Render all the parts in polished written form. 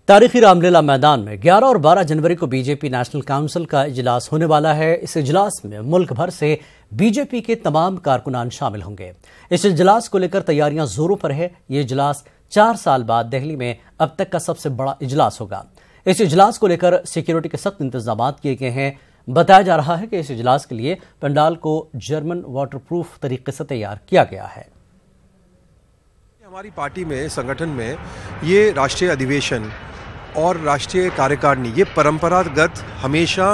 तारीखी रामलीला मैदान में 11 और 12 जनवरी को बीजेपी नेशनल काउंसिल का इजलास होने वाला है। इस इजलास में मुल्क भर से बीजेपी के तमाम कारकुनान शामिल होंगे। इस इजलास को लेकर तैयारियां जोरों पर है। ये इजलास 4 साल बाद दिल्ली में अब तक का सबसे बड़ा इजलास होगा। इस इजलास को लेकर सिक्योरिटी के सख्त इंतजाम किए गए हैं। बताया जा रहा है कि इस इजलास के लिए पंडाल को जर्मन वाटरप्रूफ तरीके से तैयार किया गया है। हमारी पार्टी में, संगठन में ये राष्ट्रीय अधिवेशन और राष्ट्रीय कार्यकारिणी ये परंपरागत हमेशा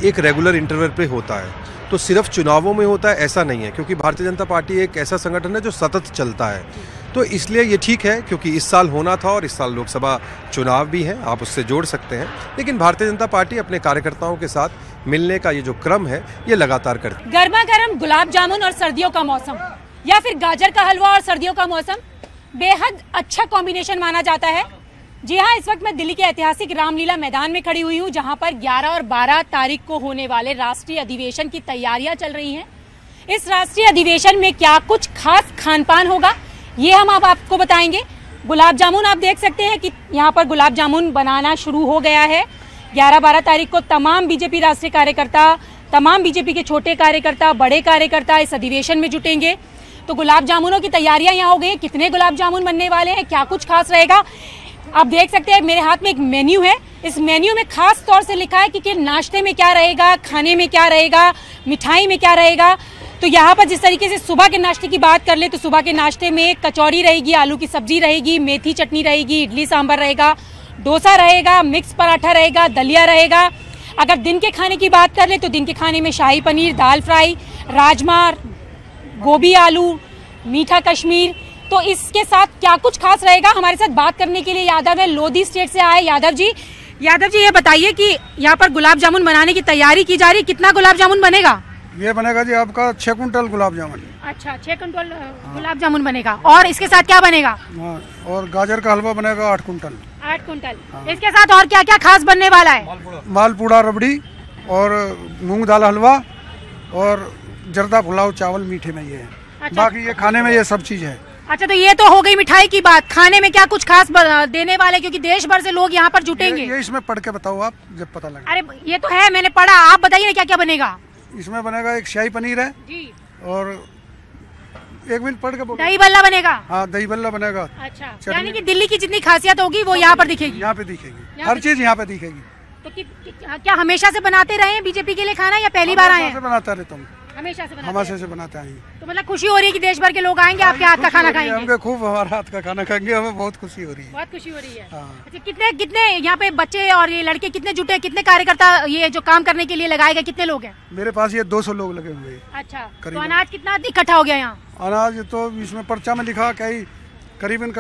एक रेगुलर इंटरवल पे होता है। तो सिर्फ चुनावों में होता है ऐसा नहीं है, क्योंकि भारतीय जनता पार्टी एक ऐसा संगठन है जो सतत चलता है। तो इसलिए ये ठीक है, क्योंकि इस साल होना था और इस साल लोकसभा चुनाव भी है, आप उससे जोड़ सकते हैं। लेकिन भारतीय जनता पार्टी अपने कार्यकर्ताओं के साथ मिलने का ये जो क्रम है ये लगातार करती है। गर्मा गर्म गुलाब जामुन और सर्दियों का मौसम, या फिर गाजर का हलवा और सर्दियों का मौसम, बेहद अच्छा कॉम्बिनेशन माना जाता है। जी हाँ, इस वक्त मैं दिल्ली के ऐतिहासिक रामलीला मैदान में खड़ी हुई हूँ, जहाँ पर 11 और 12 तारीख को होने वाले राष्ट्रीय अधिवेशन की तैयारियां चल रही हैं। इस राष्ट्रीय अधिवेशन में क्या कुछ खास खान पान होगा, ये हम अब आपको बताएंगे। गुलाब जामुन आप देख सकते हैं कि यहाँ पर गुलाब जामुन बनाना शुरू हो गया है। 11-12 तारीख को तमाम बीजेपी राष्ट्रीय कार्यकर्ता, तमाम बीजेपी के छोटे कार्यकर्ता, बड़े कार्यकर्ता इस अधिवेशन में जुटेंगे। तो गुलाब जामुनों की तैयारियां यहाँ हो गई। कितने गुलाब जामुन बनने वाले हैं, क्या कुछ खास रहेगा, आप देख सकते हैं। मेरे हाथ में एक मेन्यू है। इस मेन्यू में खास तौर से लिखा है कि नाश्ते में क्या रहेगा, खाने में क्या रहेगा, मिठाई में क्या रहेगा। तो यहाँ पर जिस तरीके से सुबह के नाश्ते की बात कर ले तो सुबह के नाश्ते में कचौड़ी रहेगी, आलू की सब्जी रहेगी, मेथी चटनी रहेगी, इडली सांभर रहेगा, डोसा रहेगा, मिक्स पराठा रहेगा, दलिया रहेगा। अगर दिन के खाने की बात कर ले तो दिन के खाने में शाही पनीर, दाल फ्राई, राजमा, गोभी आलू, मीठा कश्मीर। तो इसके साथ क्या कुछ खास रहेगा, हमारे साथ बात करने के लिए यादव है, लोधी स्टेट से आए यादव जी। ये बताइए कि यहाँ पर गुलाब जामुन बनाने की तैयारी की जा रही है। कितना गुलाब जामुन बनेगा? ये बनेगा जी आपका 6 कुंटल गुलाब जामुन। अच्छा, 6 कुंटल गुलाब जामुन बनेगा। और इसके साथ क्या बनेगा? और गाजर का हलवा बनेगा 8 कुंटल। 8 कुंटल। इसके साथ और क्या क्या खास बनने वाला है? मालपूड़ा रबड़ी और मूंग दाल हलवा और जर्दा पुलाव चावल मीठे में ये है। अच्छा। बाकी ये खाने में ये सब चीज है। अच्छा, तो ये तो हो गई मिठाई की बात। खाने में क्या कुछ खास देने वाले, क्योंकि देश भर से लोग यहाँ पर जुटेंगे? ये इसमें पढ़ के बताओ आप, जब पता लगे। अरे ये तो है, मैंने पढ़ा, आप बताइए क्या क्या बनेगा। इसमें बनेगा एक शाही पनीर है जी, और 1 मिनट पढ़ के दही बल्ला बनेगा। हाँ, दही बल्ला बनेगा। अच्छा, यानी कि दिल्ली की जितनी खासियत होगी वो यहाँ पर दिखेगी। यहाँ पे दिखेगी, हर चीज यहाँ पे दिखेगी। तो क्या हमेशा से बनाते रहे बीजेपी के लिए खाना, या पहली बार आए हैं? बनाता रहता हूँ, हमेशा से बनाते हैं। तो मतलब खुशी हो रही है कि देश भर के लोग आएंगे, आपके हाथ का खाना खाएंगे? हमको खूब हमारे हाथ का खाना खाएंगे, हमें बहुत खुशी हो रही है। बहुत खुशी हो रही है। हाँ। अच्छा, कितने यहाँ पे बच्चे और ये लड़के कितने जुटे, कितने कार्यकर्ता ये जो काम करने के लिए लगाए गए, कितने लोग हैं? मेरे पास ये 200 लोग लगे हुए हैं। अच्छा, तो अनाज कितना इकट्ठा हो गया यहाँ? अनाज तो इसमें पर्चा में लिखा कहीं करीबन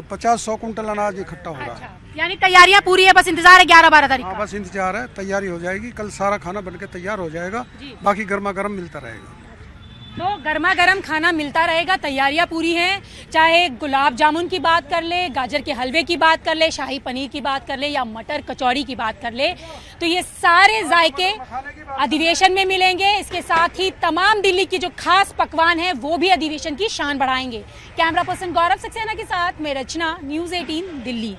50-100 कुंटल अनाज इकट्ठा होगा। अच्छा, यानी तैयारियां पूरी है, बस इंतजार है 11-12 तारीख का? बस इंतजार है, तैयारी हो जाएगी। कल सारा खाना बनके तैयार हो जाएगा, बाकी गर्मा गर्म मिलता रहेगा। तो गर्मा गर्म खाना मिलता रहेगा, तैयारियां पूरी हैं। चाहे गुलाब जामुन की बात कर ले, गाजर के हलवे की बात कर ले, शाही पनीर की बात कर ले, या मटर कचौड़ी की बात कर ले, तो ये सारे जायके अधिवेशन में मिलेंगे। इसके साथ ही तमाम दिल्ली की जो खास पकवान हैं वो भी अधिवेशन की शान बढ़ाएंगे। कैमरा पर्सन गौरव सक्सेना के साथ मैं रचना, न्यूज़ 18 दिल्ली।